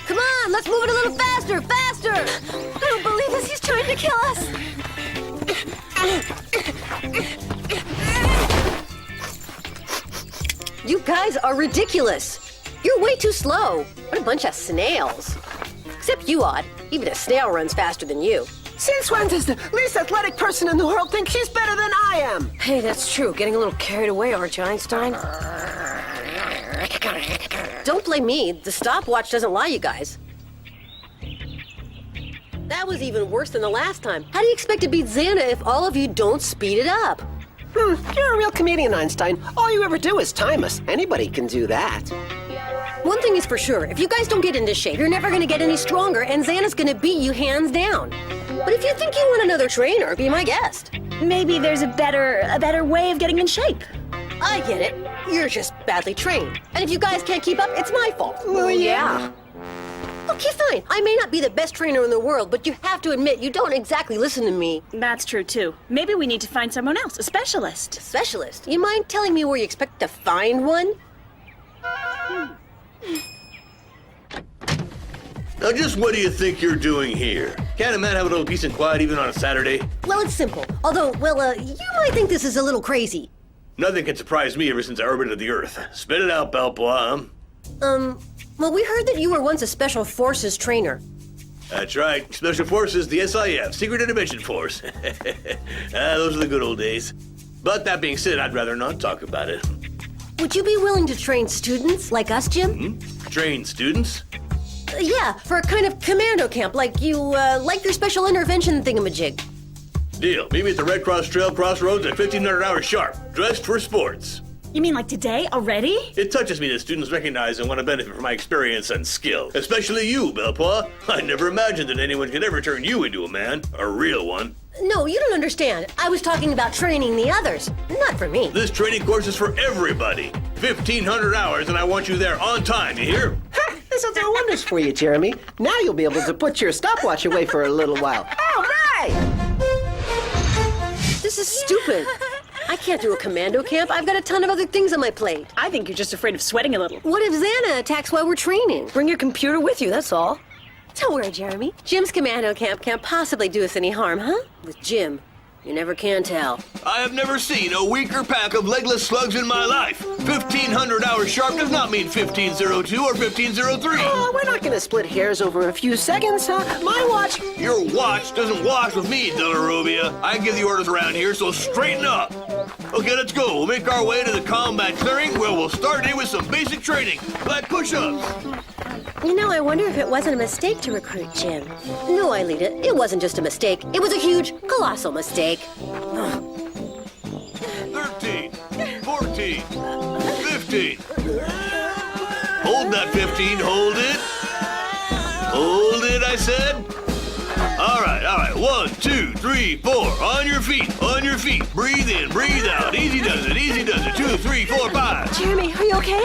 Come on, let's move it a little faster, faster! I don't believe this, he's trying to kill us! You guys are ridiculous! You're way too slow! What a bunch of snails! Except you, Odd. Even a snail runs faster than you. Since when does the least athletic person in the world think she's better than I am? Hey, that's true. Getting a little carried away, aren't you, Einstein? Don't blame me. The stopwatch doesn't lie, you guys. That was even worse than the last time. How do you expect to beat Xana if all of you don't speed it up? You're a real comedian, Einstein. All you ever do is time us. Anybody can do that. One thing is for sure, if you guys don't get into shape, you're never gonna get any stronger, and Xana's gonna beat you hands down. But if you think you want another trainer, be my guest. Maybe there's a better way of getting in shape. I get it. You're just badly trained. And if you guys can't keep up, it's my fault. Well, yeah. Okay, fine. I may not be the best trainer in the world, but you have to admit you don't exactly listen to me. That's true, too. Maybe we need to find someone else, a specialist. Specialist? You mind telling me where you expect to find one? Now just what do you think you're doing here? Can't a man have a little peace and quiet even on a Saturday? Well, it's simple. Although, you might think this is a little crazy. Nothing can surprise me ever since I orbited the Earth. Spit it out, Belpois. Well, we heard that you were once a Special Forces trainer. That's right. Special Forces, the SIF, Secret Intervention Force. Those are the good old days. But that being said, I'd rather not talk about it. Would you be willing to train students like us, Jim? Train students? Yeah, for a kind of commando camp, like your special intervention thingamajig. Deal. Meet me at the Red Cross Trail Crossroads at 1500 hours sharp, dressed for sports. You mean like today, already? It touches me that students recognize and want to benefit from my experience and skill. Especially you, Belpois. I never imagined that anyone could ever turn you into a man. A real one. No, you don't understand. I was talking about training the others, not for me. This training course is for everybody. 1500 hours, and I want you there on time, you hear? Ha! This'll do wonders for you, Jeremy. Now you'll be able to put your stopwatch away for a little while. All right! This is stupid. I can't do a commando camp. I've got a ton of other things on my plate. I think you're just afraid of sweating a little. What if Xana attacks while we're training? Bring your computer with you, that's all. Don't worry, Jeremy. Jim's commando camp can't possibly do us any harm, huh? With Jim, you never can tell. I have never seen a weaker pack of legless slugs in my life. 1500 hours sharp does not mean 1502 or 1503. Oh, we're not gonna split hairs over a few seconds, huh? My watch. Your watch doesn't wash with me, Della Rubia. I give the orders around here, so straighten up. Okay, let's go. We'll make our way to the combat clearing where we'll start in with some basic training, like push-ups. You know, I wonder if it wasn't a mistake to recruit Jim. No, Aelita, it wasn't just a mistake. It was a huge, colossal mistake. 13, 14, 15. Hold that 15, hold it. Hold it, I said. All right. 1, 2, 3, 4. On your feet. Breathe in, breathe out. Easy does it. 2, 3, 4, 5. Jeremy, are you okay?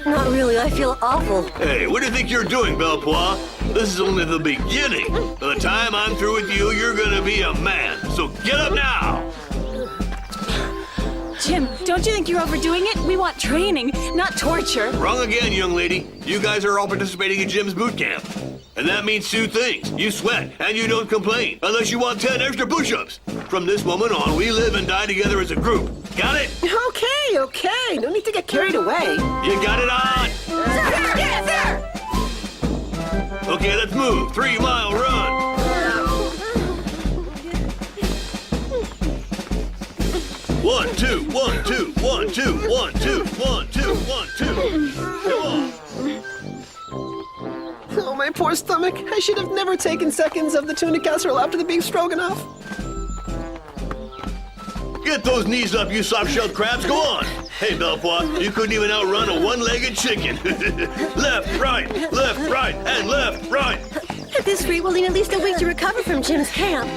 Not really, I feel awful. Hey, what do you think you're doing, Belpois? This is only the beginning. By the time I'm through with you, you're gonna be a man. So get up now. Jim, don't you think you're overdoing it? We want training, not torture. Wrong again, young lady. You guys are all participating in Jim's boot camp. And that means two things. You sweat, and you don't complain, unless you want 10 extra push-ups. From this moment on, we live and die together as a group. Got it? Okay, okay. No need to get carried away. You got it on. Yes, sir! Okay, let's move. 3-mile run. One, two, 1, 2, 1, 2, 1, 2, 1, 2, 1, 2. Come on. Oh, my poor stomach. I should have never taken seconds of the tuna casserole after the beef stroganoff. Get those knees up, you soft-shelled crabs. Go on. Hey, Belpois, you couldn't even outrun a one-legged chicken. Left, right, and left, right. At this rate, we'll need at least a week to recover from Jim's camp.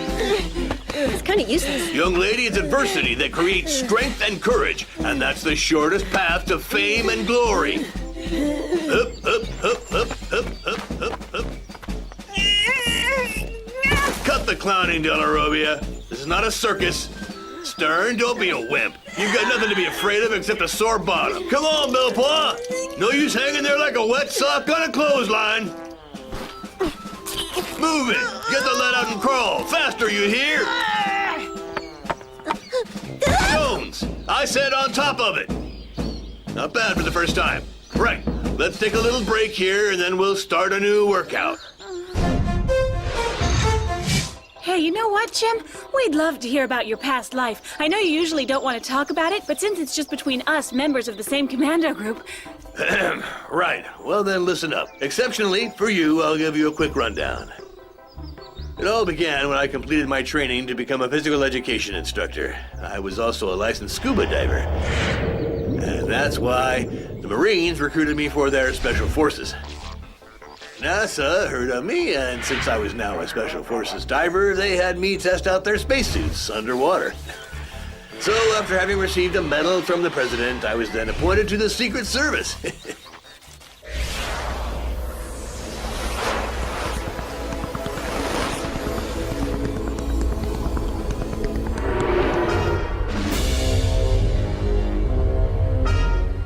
It's kind of useless. Young lady, it's adversity that creates strength and courage, and that's the shortest path to fame and glory. Up, up, up, up, up, up, up, up. Cut the clowning, De La Robia. This is not a circus. Stern, don't be a wimp. You've got nothing to be afraid of except a sore bottom. Come on, Belpois. No use hanging there like a wet sock on a clothesline. Move it. Get the lead out and crawl. Faster, you hear? Jones, I said on top of it. Not bad for the first time. Right, let's take a little break here and then we'll start a new workout. Hey, you know what, Jim? We'd love to hear about your past life. I know you usually don't want to talk about it, but since it's just between us, members of the same commando group... Right, well then listen up. Exceptionally, for you, I'll give you a quick rundown. It all began when I completed my training to become a physical education instructor. I was also a licensed scuba diver. And that's why the Marines recruited me for their special forces. NASA heard of me, and since I was now a Special Forces diver, they had me test out their spacesuits underwater. So after having received a medal from the president, I was then appointed to the Secret Service.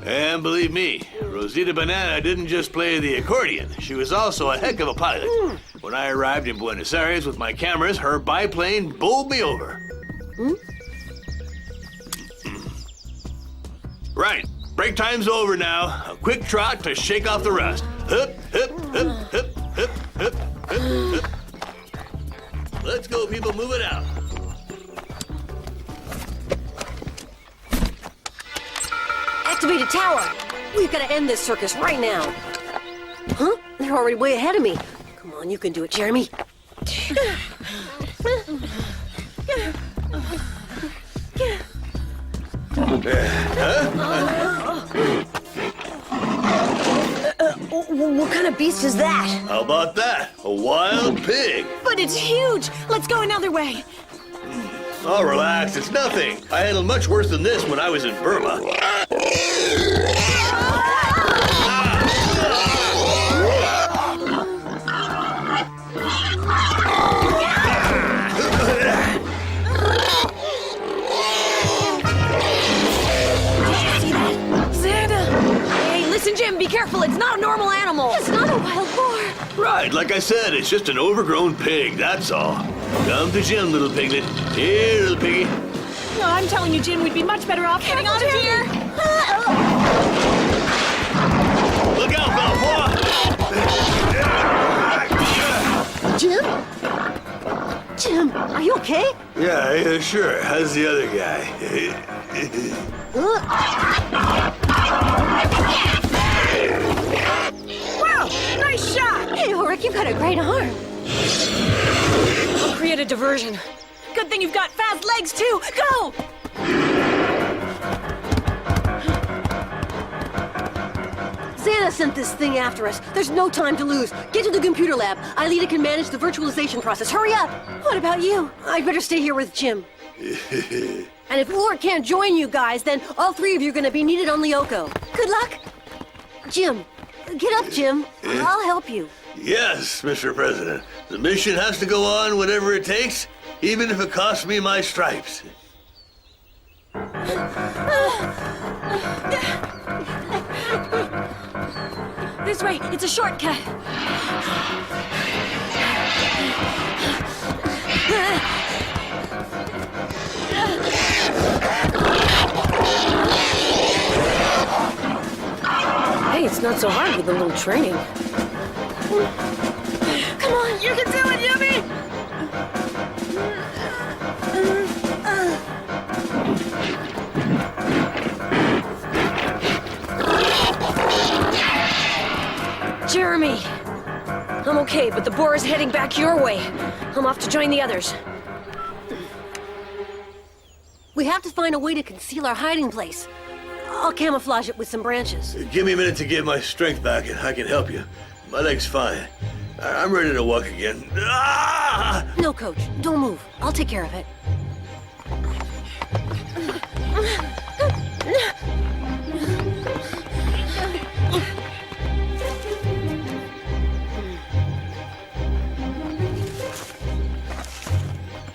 And believe me, Rosita Banana didn't just play the accordion. She was also a heck of a pilot. When I arrived in Buenos Aires with my cameras, her biplane bowled me over. Right, break time's over now. A quick trot to shake off the rust. Hup, hup, hup, hup, hup, hup, hup, hup. Let's go, people, move it out. Activate a tower. We've got to end this circus right now. Huh? They're already way ahead of me. Come on, you can do it, Jeremy. What kind of beast is that? How about that? A wild pig. But it's huge! Let's go another way. Oh, relax, it's nothing. I handled much worse than this when I was in Burma. Listen, Jim, be careful. It's not a normal animal. It's not a wild boar. Right, like I said, it's just an overgrown pig, that's all. Come to Jim, little piglet. Here, little piggy. No, I'm telling you, Jim, we'd be much better off getting out of here. Look out, Belpois! Jim? Jim, are you okay? Yeah, sure. How's the other guy? Wow, nice shot. Hey, Ulrich, you've got a great arm. I'll create a diversion. Good thing you've got fast legs, too. Go! Xana sent this thing after us. There's no time to lose. Get to the computer lab. Ailita can manage the virtualization process. Hurry up! What about you? I'd better stay here with Jim. And if Ulrich can't join you guys, then all three of you are going to be needed on Lioko. Good luck. Jim. Get up, Jim. I'll help you. Yes, Mr. President. The mission has to go on whatever it takes, even if it costs me my stripes. This way, it's a shortcut. It's not so hard with a little training. Come on, you can do it, Yumi! Jeremy! I'm okay, but the boar is heading back your way. I'm off to join the others. We have to find a way to conceal our hiding place. I'll camouflage it with some branches. Give me a minute to get my strength back and I can help you. My leg's fine. I'm ready to walk again. Ah! No, Coach, don't move. I'll take care of it.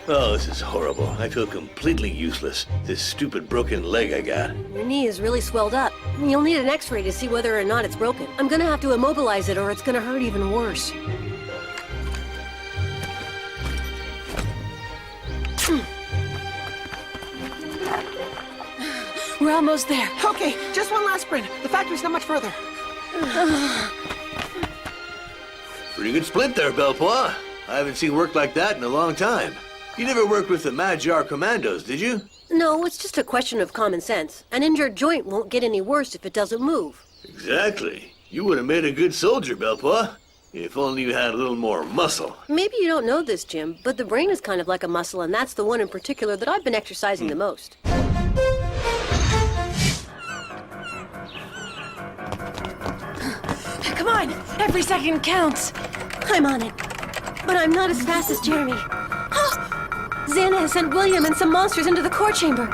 Oh, this is horrible. I feel completely useless. This stupid broken leg I got. Your knee is really swelled up. You'll need an x-ray to see whether or not it's broken. I'm gonna have to immobilize it or it's gonna hurt even worse. We're almost there. Okay, just one last sprint. The factory's not much further. Pretty good splint there, Belpois. I haven't seen work like that in a long time. You never worked with the Magyar Commandos, did you? No, it's just a question of common sense. An injured joint won't get any worse if it doesn't move. Exactly. You would have made a good soldier, Belpois. If only you had a little more muscle. Maybe you don't know this, Jim, but the brain is kind of like a muscle, and that's the one in particular that I've been exercising the most. Come on, every second counts. I'm on it. But I'm not as fast as Jeremy. Xana has sent William and some monsters into the core chamber.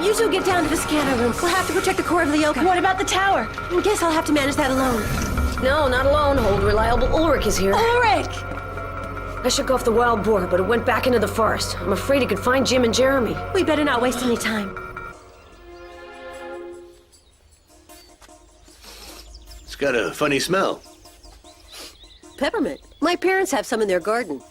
You two get down to the scanner room. We'll have to protect the core of Lioco. What about the tower? Guess I'll have to manage that alone. No, not alone. Old reliable Ulrich is here. Ulrich! I shook off the wild boar, but it went back into the forest. I'm afraid it could find Jim and Jeremy. We better not waste any time. It's got a funny smell. Peppermint. My parents have some in their garden.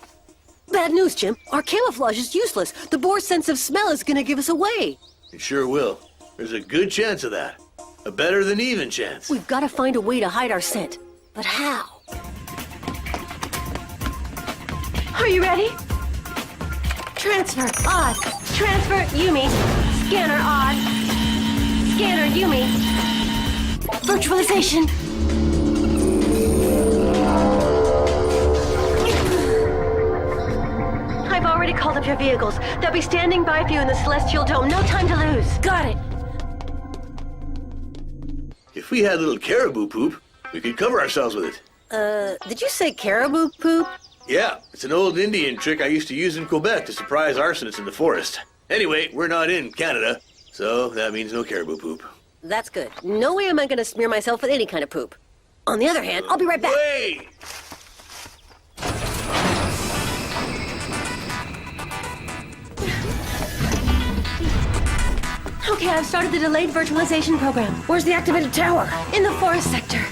Bad news, Jim. Our camouflage is useless. The boar's sense of smell is gonna give us away. It sure will. There's a good chance of that. A better than even chance. We've got to find a way to hide our scent. But how? Are you ready? Transfer, odd. Transfer, Yumi. Scanner, odd. Scanner, Yumi. Virtualization. I've already called up your vehicles. They'll be standing by for you in the Celestial Dome. No time to lose. Got it. If we had a little caribou poop, we could cover ourselves with it. Did you say caribou poop? Yeah, it's an old Indian trick I used to use in Quebec to surprise arsonists in the forest. Anyway, we're not in Canada, so that means no caribou poop. That's good. No way am I gonna smear myself with any kind of poop. On the other hand, I'll be right back. Wait! Okay, I've started the delayed virtualization program. Where's the activated tower? In the forest sector.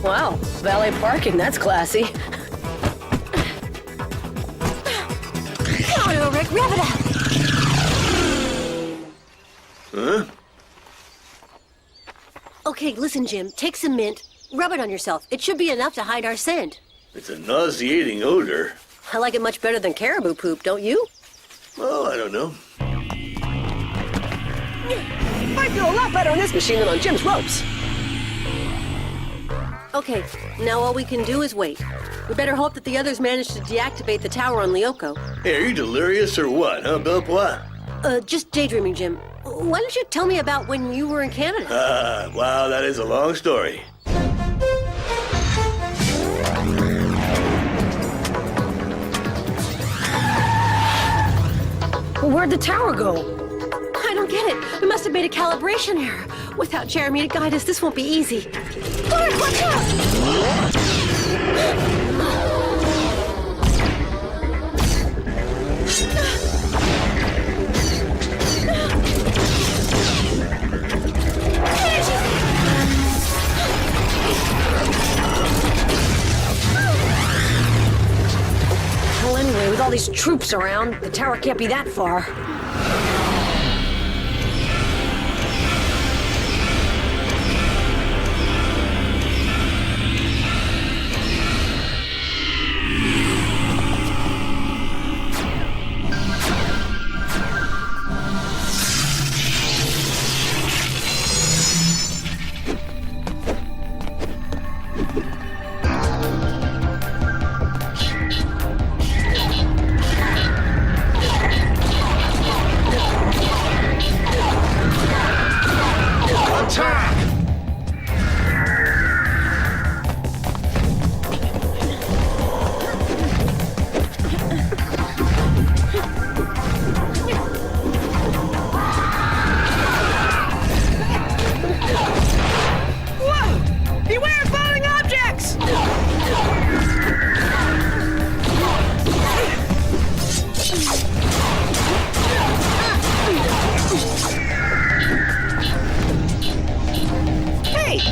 Wow, valet parking, that's classy. Come on, Ulrich, rev it up. Huh? Okay, listen, Jim. Take some mint, rub it on yourself. It should be enough to hide our scent. It's a nauseating odor. I like it much better than caribou poop, don't you? Oh, I don't know. I feel a lot better on this machine than on Jim's ropes. Okay, now all we can do is wait. We better hope that the others manage to deactivate the tower on Lioco. Hey, are you delirious or what, huh, Belpois? Just daydreaming, Jim. Why don't you tell me about when you were in Canada? Wow, that is a long story. Well, where'd the tower go? I don't get it. We must have made a calibration error. Without Jeremy to guide us, this won't be easy. Ulrich, watch out! Well, anyway, with all these troops around, the tower can't be that far.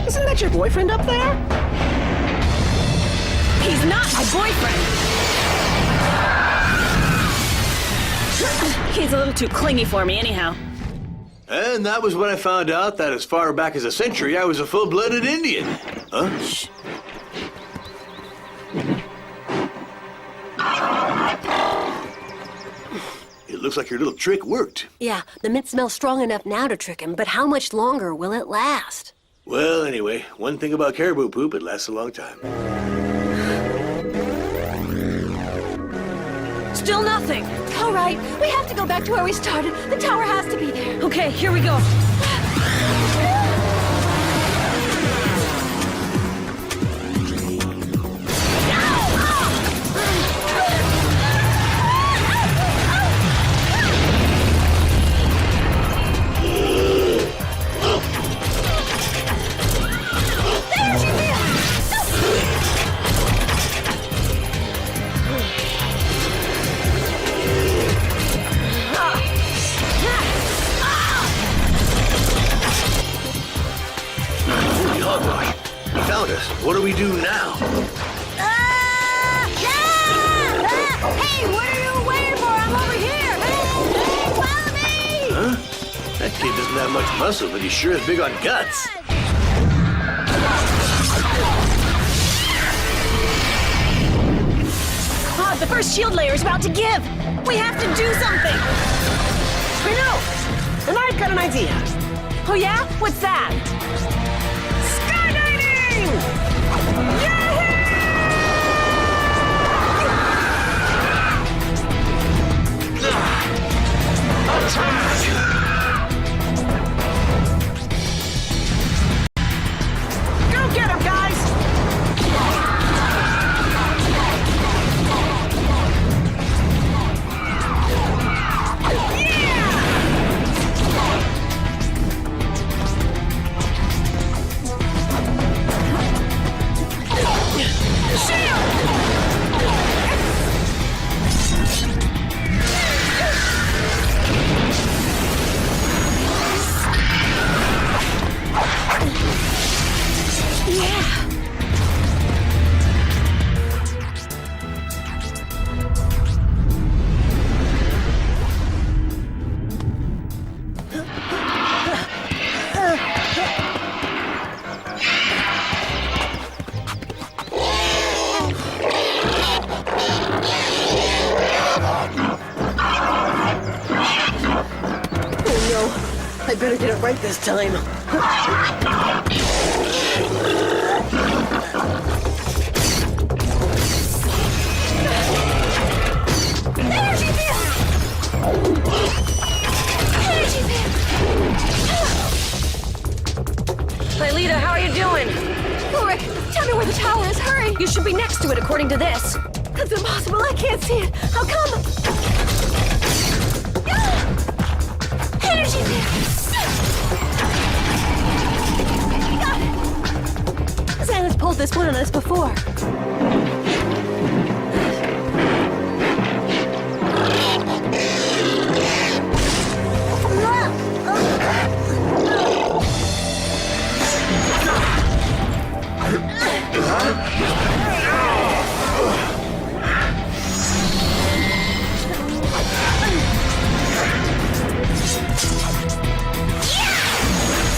Isn't that your boyfriend up there? He's not my boyfriend. He's a little too clingy for me anyhow. And that was when I found out that as far back as a century, I was a full-blooded Indian. Huh? Shh. It looks like your little trick worked. Yeah, the mint smells strong enough now to trick him, but how much longer will it last? Well, anyway, one thing about caribou poop, it lasts a long time. Still nothing. All right, we have to go back to where we started. The tower has to be there. Okay, here we go. What do we do now? Hey, what are you waiting for? I'm over here. Hey, follow me! Huh? That kid doesn't have much muscle, but he sure is big on guts. Oh, the first shield layer is about to give. We have to do something. I know! And I've got an idea. Oh yeah? What's that? Go get him, guys! I better get it right this time. Energy field! Energy field! Lita, how are you doing? Ulrich, tell me where the tower is. Hurry! You should be next to it, according to this. That's impossible. I can't see it. How come? Energy field! Got it! Xana's pulse pulled this one on us before.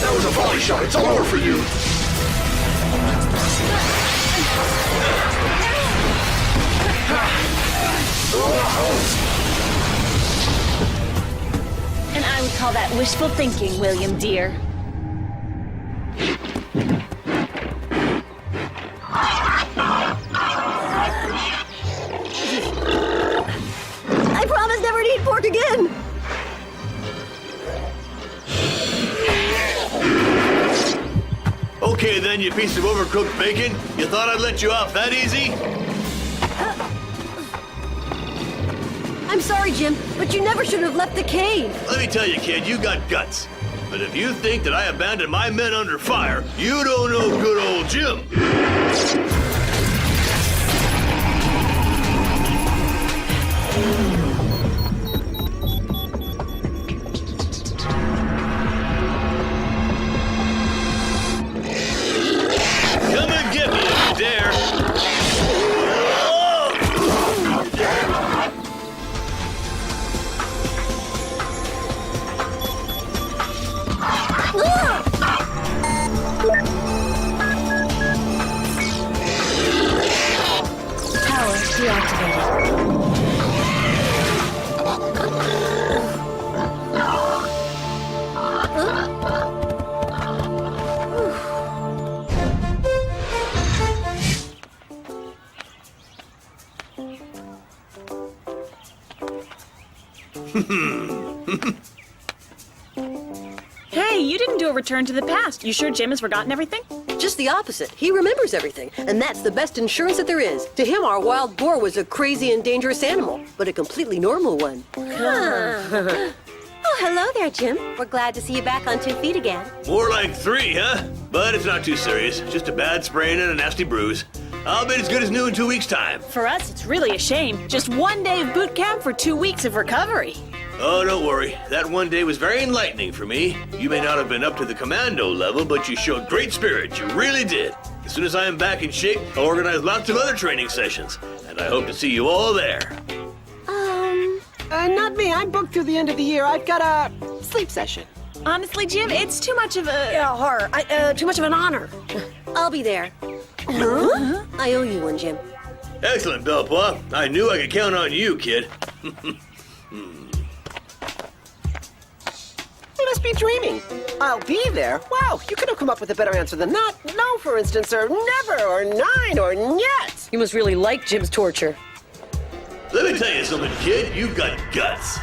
That was a volley shot. It's all over for you. And I would call that wishful thinking, William dear. I promise never to eat pork again. Okay then, you piece of overcooked bacon. You thought I'd let you off that easy? I'm sorry, Jim, but you never should have left the cave. Let me tell you, kid, you got guts. But if you think that I abandoned my men under fire, you don't know good old Jim. Come and get me if you dare. Power deactivated. Hey, you didn't do a return to the past. You sure Jim has forgotten everything? Just the opposite. He remembers everything, and that's the best insurance that there is. To him, our wild boar was a crazy and dangerous animal, but a completely normal one. Oh, hello there, Jim. We're glad to see you back on 2 feet again. More like 3, huh? But it's not too serious. Just a bad sprain and a nasty bruise. I'll be as good as new in 2 weeks' time. For us, it's really a shame. Just 1 day of boot camp for 2 weeks of recovery. Oh, don't worry. That one day was very enlightening for me. You may not have been up to the commando level, but you showed great spirit. You really did. As soon as I am back in shape, I'll organize lots of other training sessions. And I hope to see you all there. Not me. I'm booked through the end of the year. I've got a sleep session. Honestly, Jim, it's too much of a... Yeah, horror. Too much of an honor. I'll be there. Huh? I owe you one, Jim. Excellent, Belpois. I knew I could count on you, kid. You must be dreaming. I'll be there. Wow, you could have come up with a better answer than that. No, for instance, or never, or 9, or yet. You must really like Jim's torture. Let me tell you something, kid. You've got guts.